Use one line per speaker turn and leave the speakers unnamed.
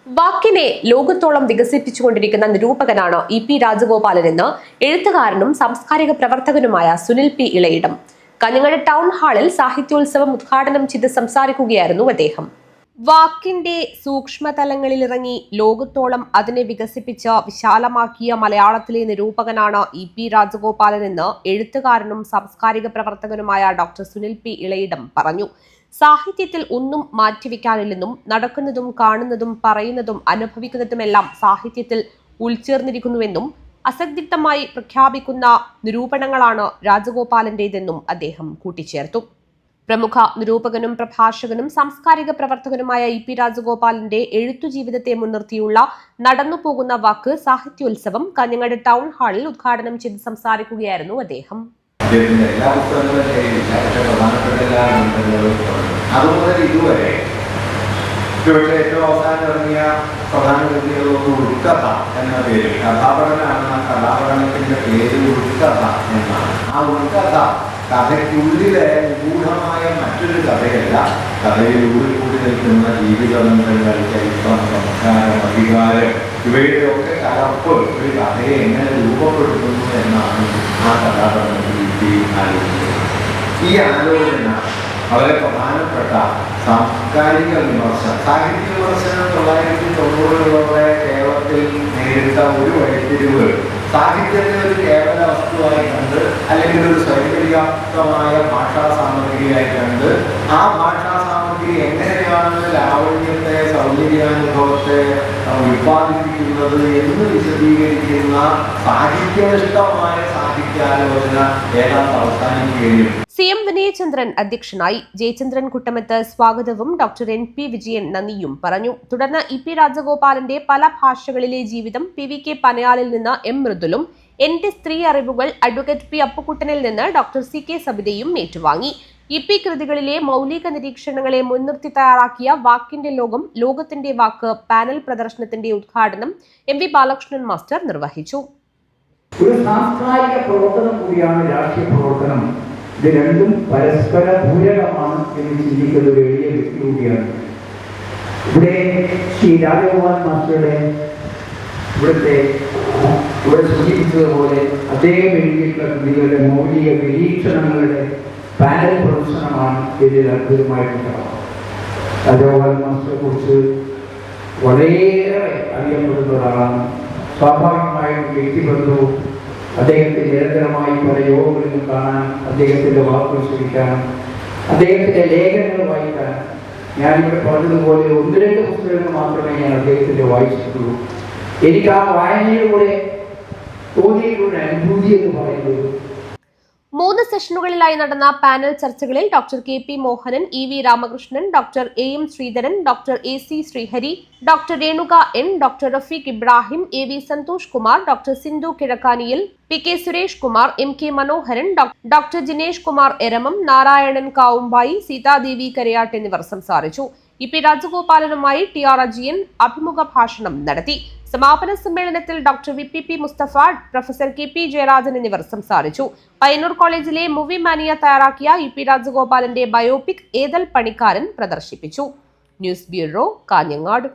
വാക്കിനെ ലോകത്തോളം വികസിപ്പിച്ചുകൊണ്ടിരിക്കുന്ന നിരൂപകനാണ് ഇ.പി. രാജഗോപാലനെന്ന് എഴുത്തുകാരനും സാംസ്കാരിക പ്രവർത്തകനുമായ സുനിൽ പി ഇളയിടം. കാഞ്ഞങ്ങാട് ടൗൺ ഹാളിൽ സാഹിത്യോത്സവം ഉദ്ഘാടനം ചെയ്ത് സംസാരിക്കുകയായിരുന്നു അദ്ദേഹം. വാക്കിന്റെ സൂക്ഷ്മതലങ്ങളിലിറങ്ങി ലോകത്തോളം അതിനെ വികസിപ്പിച്ച് വിശാലമാക്കിയ മലയാളത്തിലെ നിരൂപകനാണ് ഇ.പി. രാജഗോപാലനെന്ന് എഴുത്തുകാരനും സാംസ്കാരിക പ്രവർത്തകനുമായ ഡോക്ടർ സുനിൽ പി ഇളയിടം പറഞ്ഞു. സാഹിത്യത്തിൽ ഒന്നും മാറ്റിവെക്കാനില്ലെന്നും നടക്കുന്നതും കാണുന്നതും പറയുന്നതും അനുഭവിക്കുന്നതുമെല്ലാം സാഹിത്യത്തിൽ ഉൾച്ചേർന്നിരിക്കുന്നുവെന്നും അസന്ദിഗ്ധമായി പ്രഖ്യാപിക്കുന്ന നിരൂപണങ്ങളാണ് രാജഗോപാലന്റേതെന്നും അദ്ദേഹം കൂട്ടിച്ചേർത്തു. പ്രമുഖ നിരൂപകനും പ്രഭാഷകനും സാംസ്കാരിക പ്രവർത്തകനുമായ ഇ.പി. രാജഗോപാലന്റെ എഴുത്തു ജീവിതത്തെ മുൻനിർത്തിയുള്ള നടന്നുപോകുന്ന വാക്ക് സാഹിത്യോത്സവം കാഞ്ഞങ്ങാട് ടൗൺ ഹാളിൽ ഉദ്ഘാടനം ചെയ്ത് സംസാരിക്കുകയായിരുന്നു അദ്ദേഹം.
എല്ലാ പുസ്തകങ്ങളും ശരിയില്ല, പക്ഷെ പ്രധാനപ്പെട്ട എല്ലാ ഗ്രന്ഥങ്ങളും അതുമുതൽ ഇതുവരെ ഏറ്റവും അവസാനം ഇറങ്ങിയ പ്രധാന കൃതികളൊന്നും ഉൾക്കഥ എന്ന പേരിൽ കഥാപഠനാണ്. ആ കഥാപഠനത്തിന്റെ പേര് ഉൾക്കഥ എന്നാണ്. ആ ഉൾക്കഥ കഥയ്ക്കുള്ളിലെ നിഗൂഢമായ മറ്റൊരു കഥയല്ല, കഥയിൽ കൂടി നിൽക്കുന്ന ജീവിതബന്ധങ്ങൾ, ചരിത്രം, സംസ്കാരം, അധികാരം ഇവയുടെയൊക്കെ കലർപ്പ് ഒരു കഥയെ എങ്ങനെ രൂപപ്പെടുത്തുന്നു എന്നാണ് ആ കഥാപഠനത്തിൽ ആലോചിക്കുന്നത്. ഈ ആലോചന വളരെ പ്രധാനപ്പെട്ട സാംസ്കാരിക വിമർശനം, സാഹിത്യ വിമർശനം 1990-കളിലൂടെ കേരളത്തിൽ നേരിട്ട ഒരു വഴിത്തിരിവ് സാഹിത്യത്തെ ഒരു കേവല വസ്തുവായി കണ്ട് അല്ലെങ്കിൽ ഒരു സ്വയംപര്യാപ്തമായ ഭാഷാ സാമഗ്രിയായി കണ്ട് ആ ഭാഷാ സാമഗ്രി എങ്ങനെയാണ് ലാവണ്യത്തെ, സൗന്ദര്യാനുഭവത്തെ ഉത്പാദിപ്പിക്കുന്നത് എന്ന് വിശദീകരിക്കുന്ന സാഹിത്യനിഷ്ഠമായ സാഹിത്യാലോചന ഏതാണ്ട് അവസാനിക്കുകയും
CM വിനയചന്ദ്രൻ അധ്യക്ഷനായി. ജയചന്ദ്രൻ കുട്ടമത്ത് സ്വാഗതവും ഡോക്ടർ N.P. വിജയൻ നന്ദിയും പറഞ്ഞു. തുടർന്ന് ഇ.പി. രാജഗോപാലന്റെ പല ഭാഷകളിലെ ജീവിതം PVK പനയാലിൽ നിന്ന് M. മൃദുലും എന്റെ സ്ത്രീ അറിവുകൾ അഡ്വക്കേറ്റ് P. അപ്പുക്കുട്ടനിൽ നിന്ന് ഡോക്ടർ C.K. സബിതയും ഏറ്റുവാങ്ങി. ഇ.പി. കൃതികളിലെ മൗലിക നിരീക്ഷണങ്ങളെ മുൻനിർത്തി തയ്യാറാക്കിയ വാക്കിന്റെ ലോകം, ലോകത്തിന്റെ വാക്ക് പാനൽ പ്രദർശനത്തിന്റെ ഉദ്ഘാടനം M.V. ബാലകൃഷ്ണൻ മാസ്റ്റർ നിർവഹിച്ചു.
ഒരു സാംസ്കാരിക പ്രവർത്തനം കൂടിയാണ് രാഷ്ട്രീയ പ്രവർത്തനം. ഇത് രണ്ടും പരസ്പര പൂരകമാണ് എന്ന് ചിന്തിക്കുന്ന ഒരു വലിയ വ്യക്തി കൂടിയാണ്. ഇവിടെ ശ്രീ രാജഗോപാൽ മാസ്റ്ററുടെ ഇവിടെ സൂചിപ്പിച്ചതുപോലെ അദ്ദേഹം എഴുതിയിട്ടുള്ള കൃതികളുടെ മൗലിക നിരീക്ഷണങ്ങളുടെ പാനൽ പ്രദർശനമാണ് ഇതിൽ അത്ഭുതമായിട്ടുണ്ടാവുക. രാജഗോപാൽ മാസ്റ്ററെ കുറിച്ച് വളരെയേറെ അറിയപ്പെടുന്ന ഒരാളാണ്. സ്വാഭാവികമായും വ്യക്തിബന്ധവും അദ്ദേഹത്തെ നിരന്തരമായി പല യോഗങ്ങളിലും കാണാൻ, അദ്ദേഹത്തിൻ്റെ വാക്കുകൾ ശ്രമിക്കാനും അദ്ദേഹത്തിൻ്റെ ലേഖനങ്ങൾ വായിക്കാനും, ഞാനിവിടെ പറഞ്ഞതുപോലെ 1-2 പുസ്തകങ്ങൾ മാത്രമേ ഞാൻ അദ്ദേഹത്തിൻ്റെ വായിച്ചിട്ടുള്ളൂ. എനിക്ക് ആ വായനയിലൂടെ തോന്നിയിട്ടുള്ള അനുഭൂതി എന്ന് പറയുന്നത്
3 സെഷനുകളിലായി നടന്ന പാനൽ ചർച്ചകളിൽ doctor K.P. Mohanan, E.V. Ramakrishnan, doctor A.M. Sreedharan, doctor A.C. Sreehari, doctor Renuka N, doctor Rafeeq Ibrahim, A.V. Santhosh Kumar, doctor Sindhu Kizhakkaniyil, P.K. Suresh Kumar, M.K. Manoharan, doctor Jinesh Kumar Eramam, Narayanan Kavumbayi, Seethadevi Karayattu എന്നിവർ സംസാരിച്ചു. ഇ.പി. രാജഗോപാലനുമായി T.R. അജിയൻ അഭിമുഖ ഭാഷണം നടത്തി. സമാപന സമ്മേളനത്തിൽ doctor VPP Mustafa, professor K.P. Jayarajan എന്നിവർ സംസാരിച്ചു. പയ്യന്നൂർ കോളേജിലെ മൂവി മാനിയ തയ്യാറാക്കിയ ഇ.പി. രാജഗോപാലന്റെ ബയോപിക് ഏതൽ പണിക്കാരൻ പ്രദർശിപ്പിച്ചു. News bureau, Kanhangad.